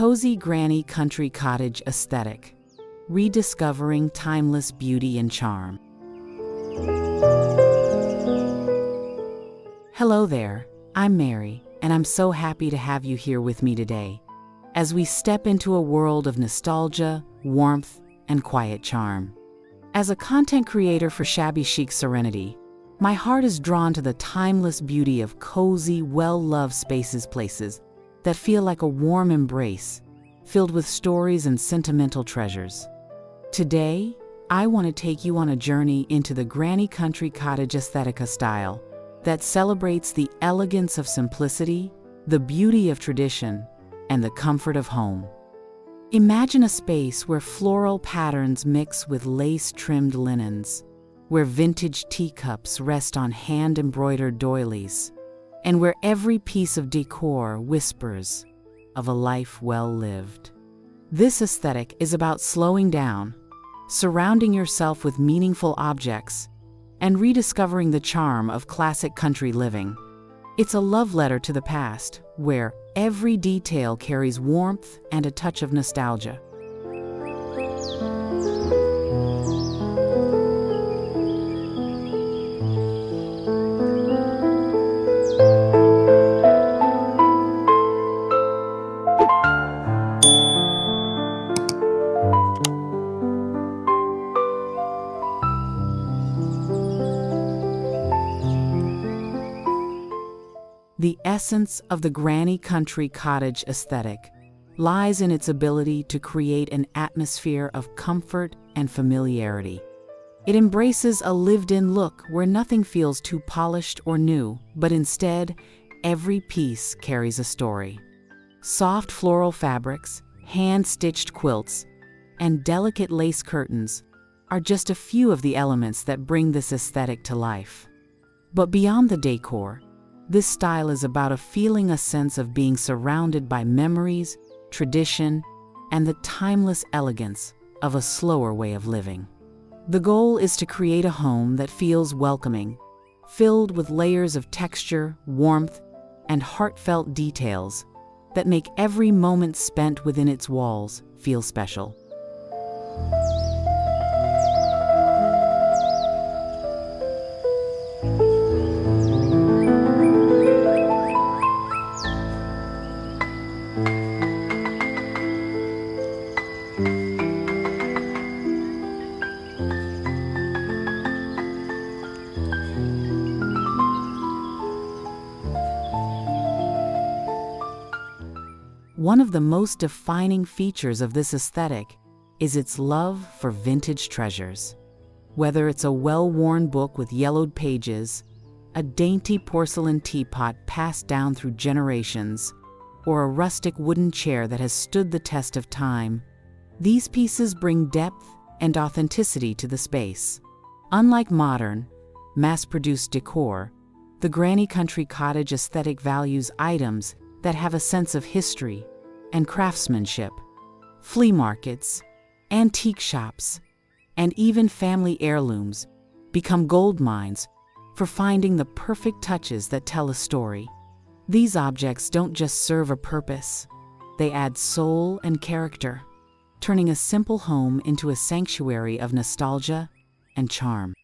cozy granny country cottage aesthetic, rediscovering timeless beauty and charm. Hello there, I'm Mary, and I'm so happy to have you here with me today, as we step into a world of nostalgia, warmth, and quiet charm. As a content creator for Shabby Chic Serenity, my heart is drawn to the timeless beauty of cozy, well-loved places that feel like a warm embrace, filled with stories and sentimental treasures. Today, I want to take you on a journey into the granny country cottage aesthetica style that celebrates the elegance of simplicity, the beauty of tradition, and the comfort of home. Imagine a space where floral patterns mix with lace-trimmed linens, where vintage teacups rest on hand-embroidered doilies, and where every piece of decor whispers of a life well lived. This aesthetic is about slowing down, surrounding yourself with meaningful objects, and rediscovering the charm of classic country living. It's a love letter to the past, where every detail carries warmth and a touch of nostalgia. The essence of the granny country cottage aesthetic lies in its ability to create an atmosphere of comfort and familiarity. It embraces a lived-in look where nothing feels too polished or new, but instead, every piece carries a story. Soft floral fabrics, hand-stitched quilts, and delicate lace curtains are just a few of the elements that bring this aesthetic to life. But beyond the decor, this style is about feeling a sense of being surrounded by memories, tradition, and the timeless elegance of a slower way of living. The goal is to create a home that feels welcoming, filled with layers of texture, warmth, and heartfelt details that make every moment spent within its walls feel special. One of the most defining features of this aesthetic is its love for vintage treasures. Whether it's a well-worn book with yellowed pages, a dainty porcelain teapot passed down through generations, or a rustic wooden chair that has stood the test of time, these pieces bring depth and authenticity to the space. Unlike modern, mass-produced decor, the granny country cottage aesthetic values items that have a sense of history and craftsmanship. Flea markets, antique shops, and even family heirlooms become gold mines for finding the perfect touches that tell a story. These objects don't just serve a purpose, they add soul and character, turning a simple home into a sanctuary of nostalgia and charm.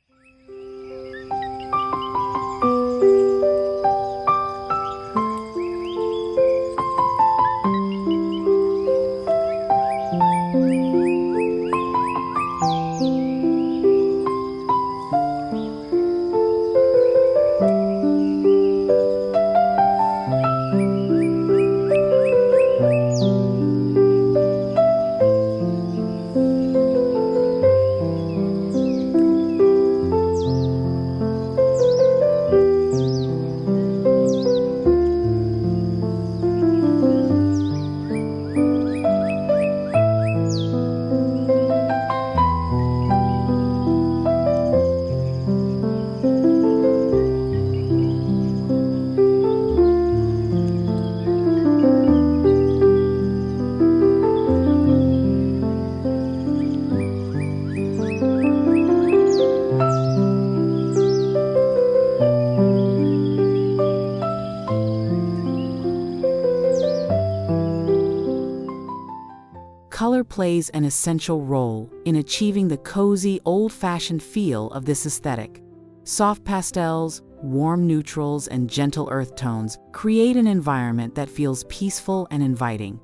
plays an essential role in achieving the cozy, old-fashioned feel of this aesthetic. Soft pastels, warm neutrals, and gentle earth tones create an environment that feels peaceful and inviting.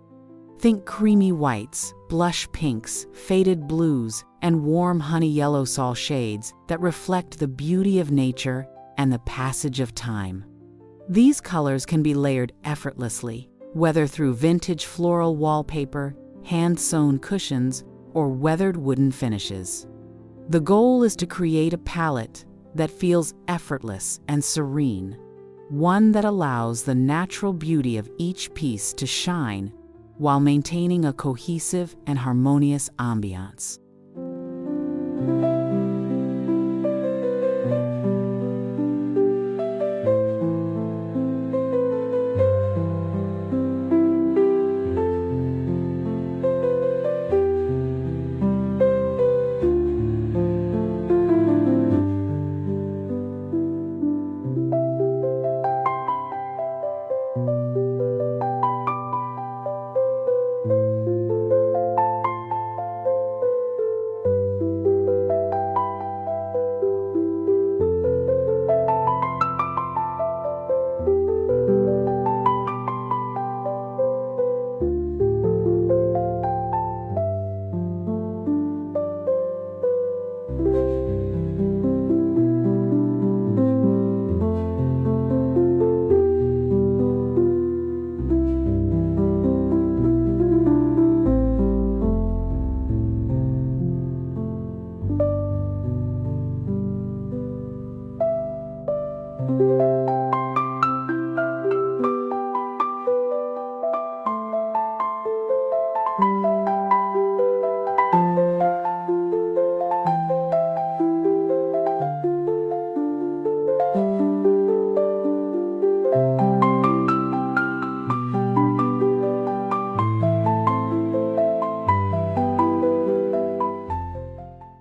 Think creamy whites, blush pinks, faded blues, and warm honey yellow sol shades that reflect the beauty of nature and the passage of time. These colors can be layered effortlessly, whether through vintage floral wallpaper, hand-sewn cushions, or weathered wooden finishes. The goal is to create a palette that feels effortless and serene, one that allows the natural beauty of each piece to shine while maintaining a cohesive and harmonious ambiance.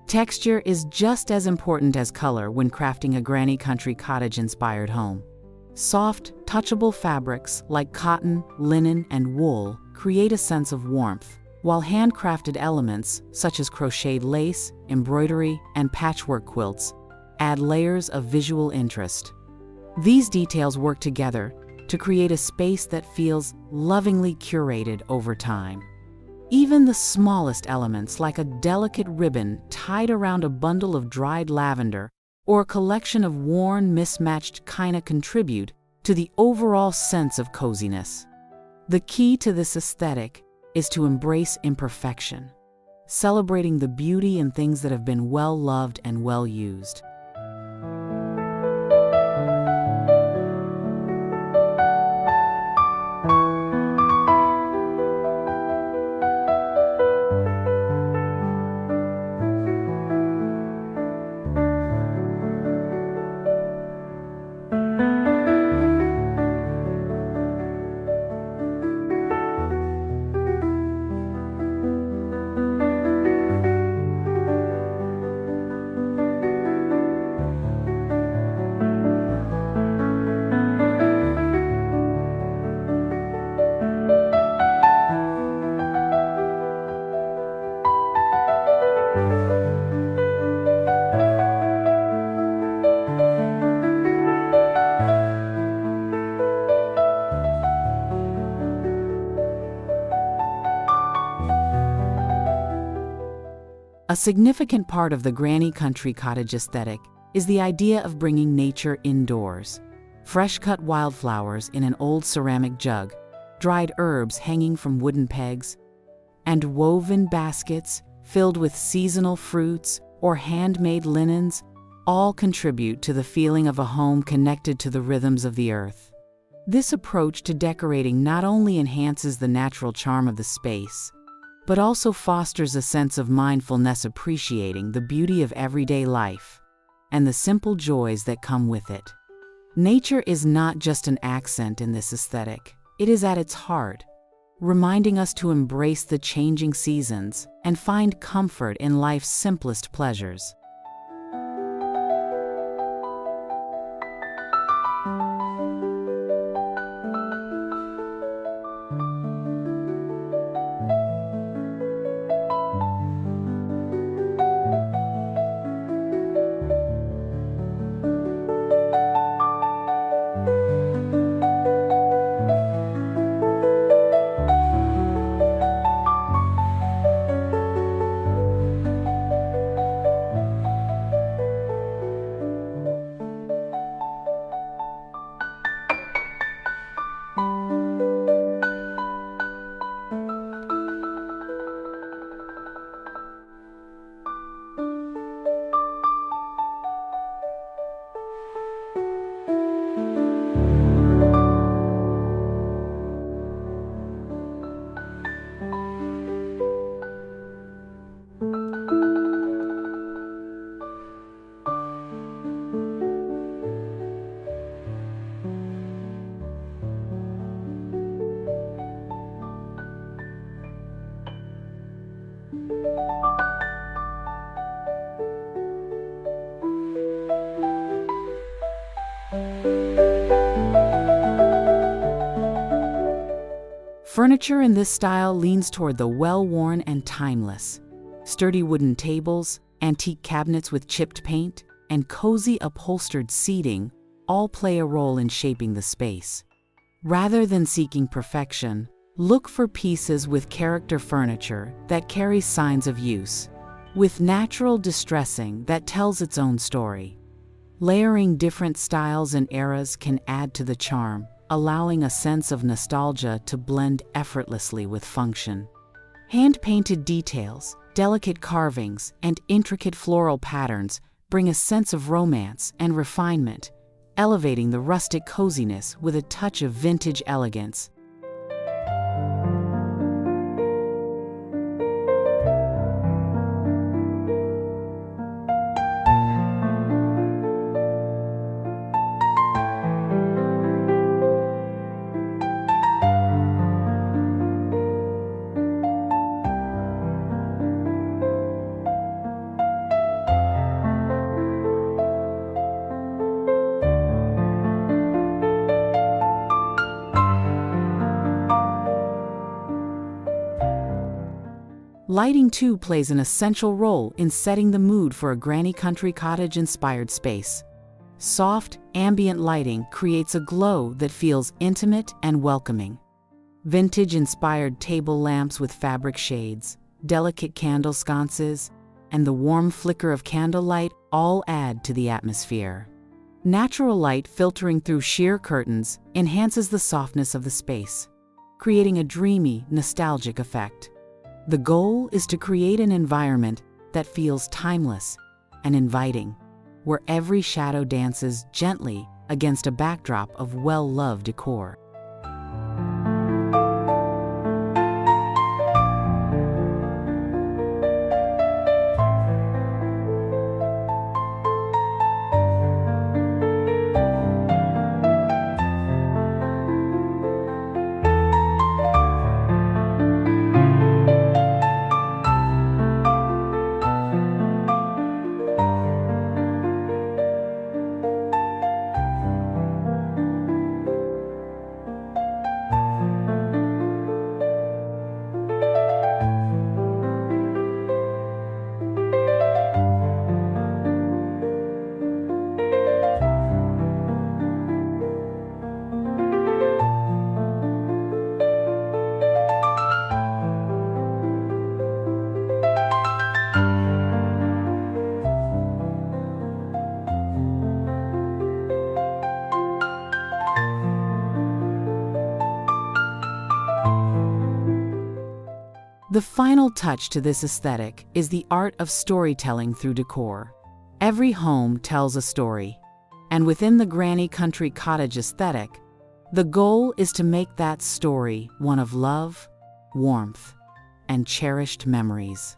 Texture is just as important as color when crafting a granny country cottage-inspired home. Soft, touchable fabrics like cotton, linen, and wool create a sense of warmth, while handcrafted elements such as crocheted lace, embroidery, and patchwork quilts add layers of visual interest. These details work together to create a space that feels lovingly curated over time. Even the smallest elements, like a delicate ribbon tied around a bundle of dried lavender or a collection of worn, mismatched china, contribute to the overall sense of coziness. The key to this aesthetic is to embrace imperfection, celebrating the beauty in things that have been well loved and well used. A significant part of the granny country cottage aesthetic is the idea of bringing nature indoors. Fresh-cut wildflowers in an old ceramic jug, dried herbs hanging from wooden pegs, and woven baskets filled with seasonal fruits or handmade linens all contribute to the feeling of a home connected to the rhythms of the earth. This approach to decorating not only enhances the natural charm of the space, but also fosters a sense of mindfulness, appreciating the beauty of everyday life and the simple joys that come with it. Nature is not just an accent in this aesthetic, it is at its heart, reminding us to embrace the changing seasons and find comfort in life's simplest pleasures. Furniture in this style leans toward the well-worn and timeless. Sturdy wooden tables, antique cabinets with chipped paint, and cozy upholstered seating all play a role in shaping the space. Rather than seeking perfection, look for pieces with character, furniture that carries signs of use, with natural distressing that tells its own story. Layering different styles and eras can add to the charm, allowing a sense of nostalgia to blend effortlessly with function. Hand-painted details, delicate carvings, and intricate floral patterns bring a sense of romance and refinement, elevating the rustic coziness with a touch of vintage elegance. Lighting too plays an essential role in setting the mood for a granny country cottage-inspired space. Soft, ambient lighting creates a glow that feels intimate and welcoming. Vintage-inspired table lamps with fabric shades, delicate candle sconces, and the warm flicker of candlelight all add to the atmosphere. Natural light filtering through sheer curtains enhances the softness of the space, creating a dreamy, nostalgic effect. The goal is to create an environment that feels timeless and inviting, where every shadow dances gently against a backdrop of well-loved decor. The final touch to this aesthetic is the art of storytelling through decor. Every home tells a story, and within the granny country cottage aesthetic, the goal is to make that story one of love, warmth, and cherished memories.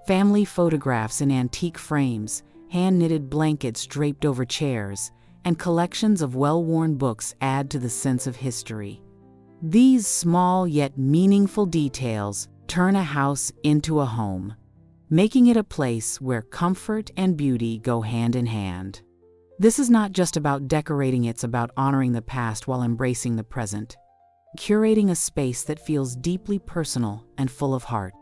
Family photographs in antique frames, hand-knitted blankets draped over chairs, and collections of well-worn books add to the sense of history. These small yet meaningful details turn a house into a home, making it a place where comfort and beauty go hand in hand. This is not just about decorating, it's about honoring the past while embracing the present, curating a space that feels deeply personal and full of heart.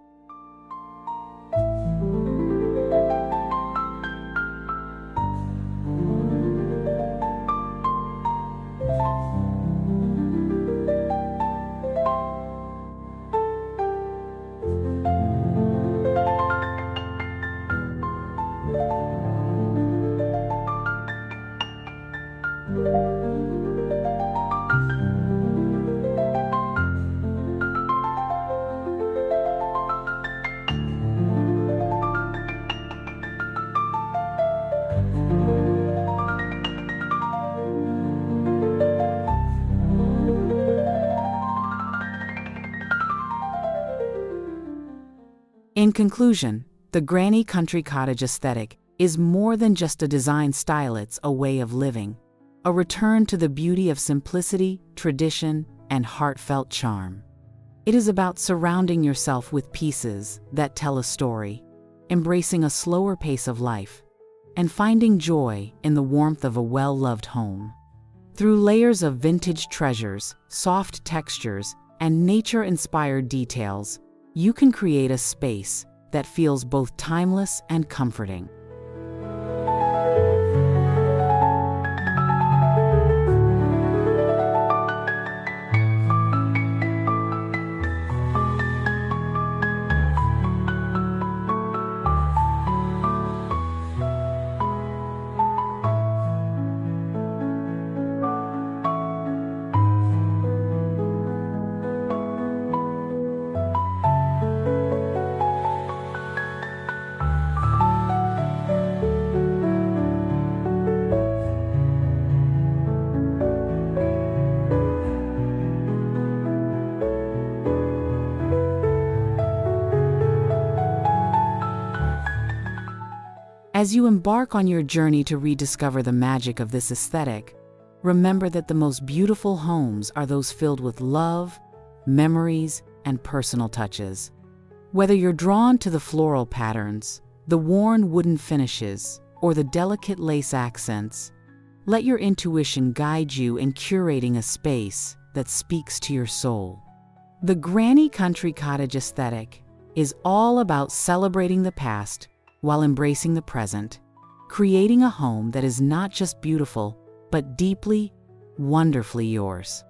In conclusion, the granny country cottage aesthetic is more than just a design style, it's a way of living, a return to the beauty of simplicity, tradition, and heartfelt charm. It is about surrounding yourself with pieces that tell a story, embracing a slower pace of life, and finding joy in the warmth of a well-loved home. Through layers of vintage treasures, soft textures, and nature-inspired details, you can create a space that feels both timeless and comforting. As you embark on your journey to rediscover the magic of this aesthetic, remember that the most beautiful homes are those filled with love, memories, and personal touches. Whether you're drawn to the floral patterns, the worn wooden finishes, or the delicate lace accents, let your intuition guide you in curating a space that speaks to your soul. The granny country cottage aesthetic is all about celebrating the past while embracing the present, creating a home that is not just beautiful, but deeply, wonderfully yours.